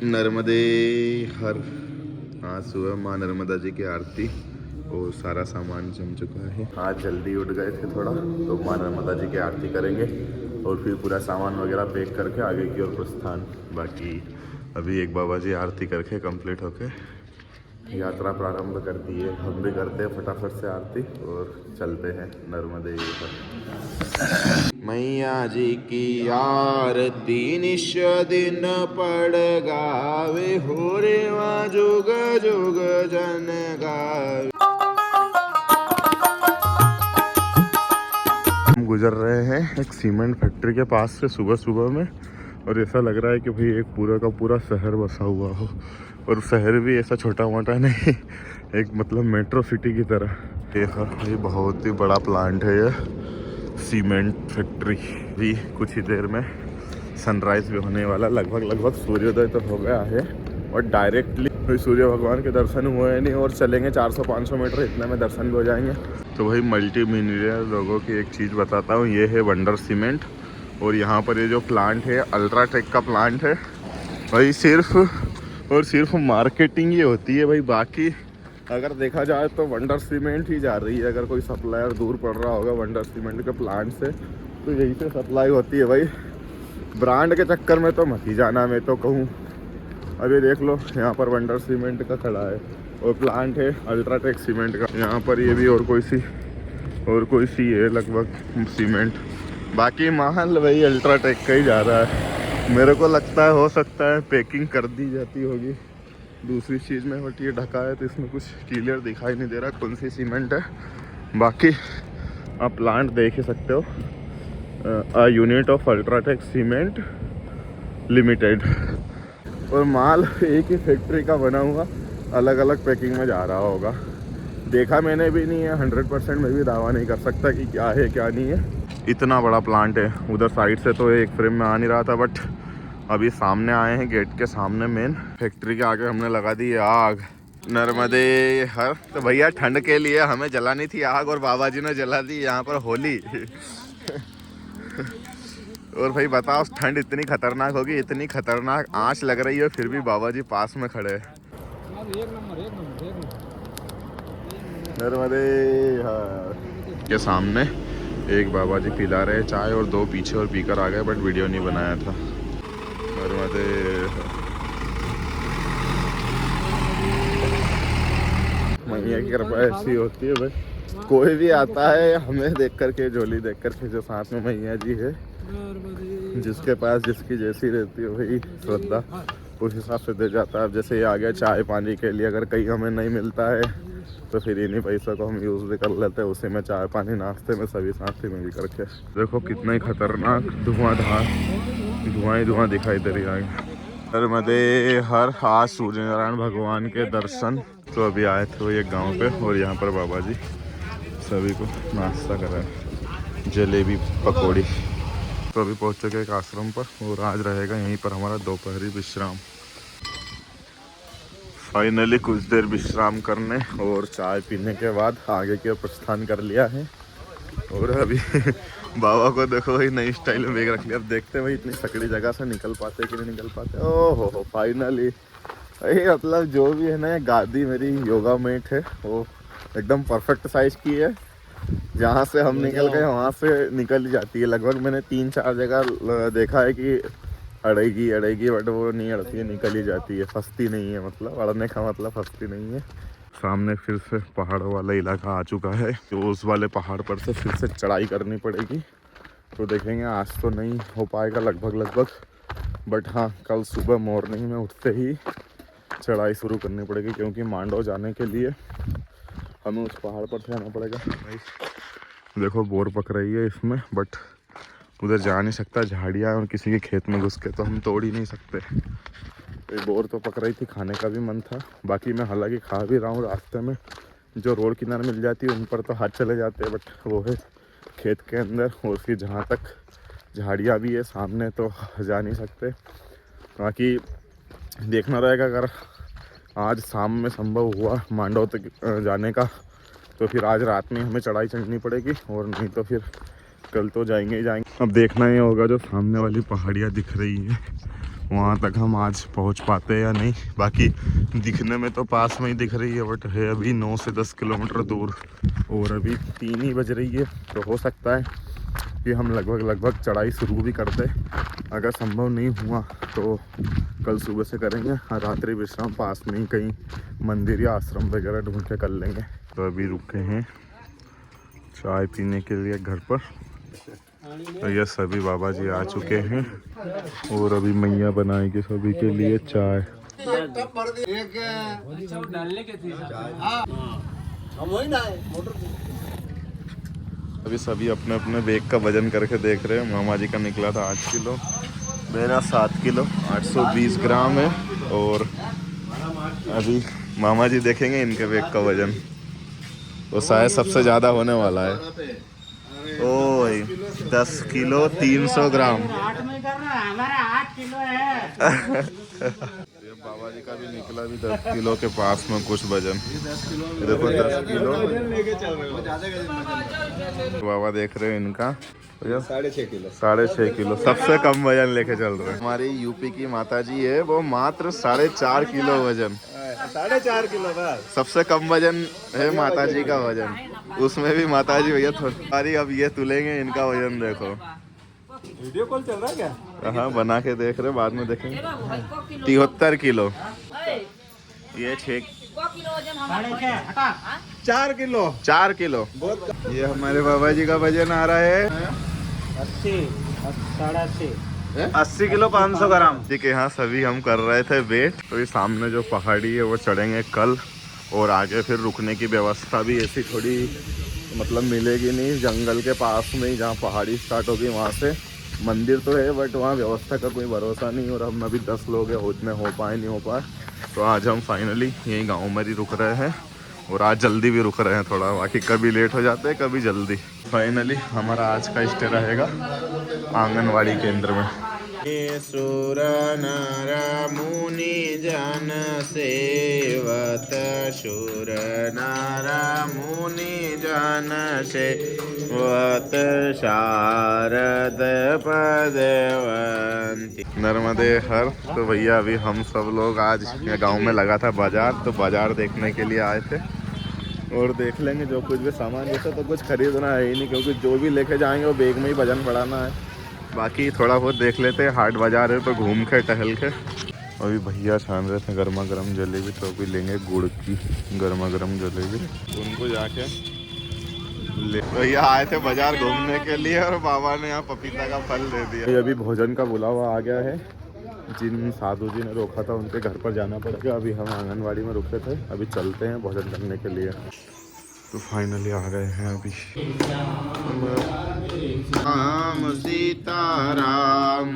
नर्मदे हर। आज सुबह माँ नर्मदा जी की आरती और सारा सामान जम चुका है। आज जल्दी उठ गए थे थोड़ा, तो माँ नर्मदा जी की आरती करेंगे और फिर पूरा सामान वगैरह पैक करके आगे की ओर प्रस्थान। बाकी अभी एक बाबा जी आरती करके कंप्लीट होके यात्रा प्रारंभ कर दी है। हम भी करते हैं फटाफट से आरती और चलते हैं नर्मदे हर। मैया जी की आरती निश दिन पड़ गावे, हो रे वहाँ जुग जुग जन गावे। हम गुजर रहे हैं एक सीमेंट फैक्ट्री के पास से सुबह सुबह में, और ऐसा लग रहा है कि भाई एक पूरा का पूरा शहर बसा हुआ हो, और शहर भी ऐसा छोटा मोटा नहीं, एक मतलब मेट्रो सिटी की तरह। देखा, ये बहुत ही बड़ा प्लांट है ये सीमेंट फैक्ट्री। भी कुछ ही देर में सनराइज भी होने वाला, लगभग सूर्योदय तो हो गया है, और डायरेक्टली कोई सूर्य भगवान के दर्शन हुए नहीं, और चलेंगे 400-500 मीटर, इतने में दर्शन भी हो जाएंगे। तो भाई मल्टी मिलियनर लोगों की एक चीज़ बताता हूँ, ये है वंडर सीमेंट, और यहाँ पर ये जो प्लांट है अल्ट्राटेक का प्लांट है भाई। सिर्फ और सिर्फ मार्केटिंग ये होती है भाई, बाकी अगर देखा जाए तो वंडर सीमेंट ही जा रही है। अगर कोई सप्लायर दूर पड़ रहा होगा वंडर सीमेंट के प्लांट से, तो यही से सप्लाई होती है भाई। ब्रांड के चक्कर में तो मत ही जाना, मैं तो कहूँ। अभी देख लो, यहाँ पर वंडर सीमेंट का खड़ा है और प्लांट है अल्ट्राटेक सीमेंट का। यहाँ पर ये भी और कोई सी है लगभग सीमेंट। बाकी माहौल वही अल्ट्राटेक का ही जा रहा है। मेरे को लगता है हो सकता है पैकिंग कर दी जाती होगी दूसरी चीज़ में, बट ये ढका है तो इसमें कुछ क्लियर दिखाई नहीं दे रहा कौन सी सीमेंट है। बाकी आप प्लांट देख ही सकते हो, a unit of UltraTech cement limited, और माल एक ही फैक्ट्री का बना हुआ अलग अलग पैकिंग में जा रहा होगा। देखा मैंने भी नहीं है, 100% मैं भी दावा नहीं कर सकता कि क्या है क्या नहीं है। इतना बड़ा प्लांट है। उधर साइड से तो एक फ्रेम में आ नहीं रहा था, बट अभी सामने आए हैं गेट के सामने मेन फैक्ट्री के आगे हमने लगा दी है आग। नर्मदे हर। तो भैया ठंड के लिए हमें जलानी थी आग, और बाबा जी ने जला दी यहाँ पर होली। और भाई बताओ, ठंड इतनी खतरनाक होगी, इतनी खतरनाक आंच लग रही है, फिर भी बाबा जी पास में खड़े हैं। नर्मदे हर के सामने एक बाबा जी पिला रहे चाय, और दो पीछे और पीकर आ गए, बट वीडियो नहीं बनाया था। नर्मदे मैया की कृपा ऐसी होती है भाई, कोई भी आता है हमें देख करके, झोली देख करके, जो साथ में मैया जी है, जिसके पास जिसकी जैसी रहती है वही श्रद्धा, उस हिसाब से दे जाता है। अब जैसे ये आ गया चाय पानी के लिए, अगर कहीं हमें नहीं मिलता है तो फिर इन्हीं पैसों को हम यूज़ भी कर लेते हैं, उसी में चाय पानी नाश्ते में सभी साथ ही मिल करके। देखो कितना ही खतरनाक धुआं ही धुआं दिखाई दे रही है। नर्मदे हर। आज सूर्य नारायण भगवान के दर्शन तो अभी आए थे वो एक गाँव पे, और यहाँ पर बाबा जी सभी को नाश्ता कराए, जलेबी पकौड़ी। तो अभी पहुँच चुके एक आश्रम पर, और आज रहेगा यहीं पर हमारा दोपहरी विश्राम। फाइनली कुछ देर विश्राम करने और चाय पीने के बाद आगे की ओर प्रस्थान कर लिया है। और अभी बाबा को देखो भाई, नई स्टाइल में बैग रख लिया। अब देखते हैं भाई इतनी सकड़ी जगह से निकल पाते कि नहीं निकल पाते। ओहो हो, फाइनली भाई, मतलब जो भी है ना, गादी मेरी योगा मैट है, वो एकदम परफेक्ट साइज की है। जहाँ से हम निकल गए वहाँ से निकल ही जाती है। लगभग मैंने 3-4 जगह देखा है कि अड़ेगी, बट वो नहीं अड़ती है, निकल ही जाती है, फंसती नहीं है। मतलब अड़ने का मतलब फंसती नहीं है। सामने फिर से पहाड़ों वाला इलाका आ चुका है, तो उस वाले पहाड़ पर से फिर से चढ़ाई करनी पड़ेगी। तो देखेंगे, आज तो नहीं हो पाएगा लगभग, बट हाँ कल सुबह मॉर्निंग में उठते ही चढ़ाई शुरू करनी पड़ेगी, क्योंकि मांडव जाने के लिए हमें उस पहाड़ पर से आना पड़ेगा। देखो बोर पक रही है इसमें, बट उधर जा नहीं सकता, झाड़ियाँ और किसी के खेत में घुस के तो हम तोड़ ही नहीं सकते। तो बोर तो पक रही थी, खाने का भी मन था। बाकी मैं हालांकि खा भी रहा हूँ। रास्ते में जो रोड किनारे मिल जाती है उन पर तो हाथ चले जाते हैं, बट वो है खेत के अंदर, और फिर जहाँ तक झाड़ियाँ भी है सामने तो जा नहीं सकते। बाकी देखना रहेगा, अगर आज शाम में संभव हुआ मांडव तक जाने का, तो फिर आज रात में हमें चढ़ाई चढ़नी पड़ेगी, और नहीं तो फिर कल तो जाएंगे ही जाएंगे। अब देखना ही होगा, जो सामने वाली पहाड़ियाँ दिख रही हैं वहाँ तक हम आज पहुँच पाते हैं या नहीं। बाकी दिखने में तो पास में ही दिख रही है, बट है अभी 9 से 10 किलोमीटर दूर और अभी 3 ही बज रही है। तो हो सकता है कि हम लगभग चढ़ाई शुरू भी कर दें। अगर संभव नहीं हुआ तो कल सुबह से करेंगे। रात्रि विश्राम पास में ही कहीं मंदिर या आश्रम वगैरह ढूंढ के कर लेंगे। तो अभी रुके हैं चाय पीने के लिए घर पर। तो ये सभी बाबा जी आ चुके हैं और अभी मैया बनाएगी सभी के लिए चाय। अभी सभी अपने अपने वेग का वजन करके देख रहे हैं। मामा जी का निकला था 8 किलो, मेरा 7 किलो 820 ग्राम है। और अभी मामा जी देखेंगे इनके वेग का वजन, तो शायद सबसे ज़्यादा होने वाला है। ओ 10 किलो 300 ग्राम। हमारा 8 किलो है। ये बाबा जी का भी निकला भी 10 किलो के पास में कुछ वजन। देखो 10 किलो बाबा देख रहे हैं इनका 6.5 किलो। 6.5 किलो सबसे कम वजन लेके चल रहे हैं। हमारी यूपी की माता जी है, वो मात्र 4.5 किलो वजन। 4.5 किलो बस सबसे कम वजन है माता जी का वजन। उसमें भी माता जी भैया थोड़ी अब ये तुलेंगे, इनका वजन देखो। वीडियो कॉल चल रहा है क्या? हाँ बना के देख रहे, बाद में देखेंगे। 73 किलो। ये 4 किलो। 4 किलो। ये हमारे बाबा जी का वजन आ रहा है 80 किलो 500 ग्राम। ठीक है। यहाँ सभी हम कर रहे थे वेट। तो ये सामने जो पहाड़ी है वो चढ़ेंगे कल, और आगे फिर रुकने की व्यवस्था भी ऐसी थोड़ी मतलब मिलेगी नहीं। जंगल के पास में ही जहाँ पहाड़ी स्टार्ट होगी वहाँ से मंदिर तो है, बट वहाँ व्यवस्था का कोई भरोसा नहीं। और हम अभी 10 लोग हैं, उसमें हो पाए नहीं हो पाए। तो आज हम फाइनली यहीं गाँव में ही रुक रहे हैं, और आज जल्दी भी रुक रहे हैं थोड़ा। बाकी कभी लेट हो जाते हैं, कभी जल्दी। फाइनली हमारा आज का स्टे रहेगा आंगनवाड़ी केंद्र में। सुर नर मुनि जन सेवत, सुर नर मुनि जन सेवत, शारद पदवंती नर्मदे हर। तो भैया अभी हम सब लोग आज गांव में लगा था बाजार, तो बाजार देखने के लिए आए थे। और देख लेंगे जो कुछ भी सामान, जैसा तो कुछ खरीदना है ही नहीं, क्योंकि जो भी लेके जाएंगे वो बैग में ही वजन बढ़ाना है। बाकी थोड़ा बहुत देख लेते हैं, हाट बाजार है तो घूम के टहल के। अभी भैया छान रहे थे गर्मा गर्म जलेबी, तो अभी लेंगे गुड़ की गर्मा गर्म जलेबी। उनको जाके ले। भैया आए थे बाजार घूमने के लिए, और बाबा ने यहाँ पपीता का फल दे दिया। अभी भोजन का बुलावा आ गया है। जिन साधु जी ने रोका था उनके घर पर जाना पड़ेगा। अभी हम आंगनवाड़ी में रुके थे, अभी चलते हैं भोजन करने के लिए। तो फाइनली आ गए हैं अभी। राम सीताराम।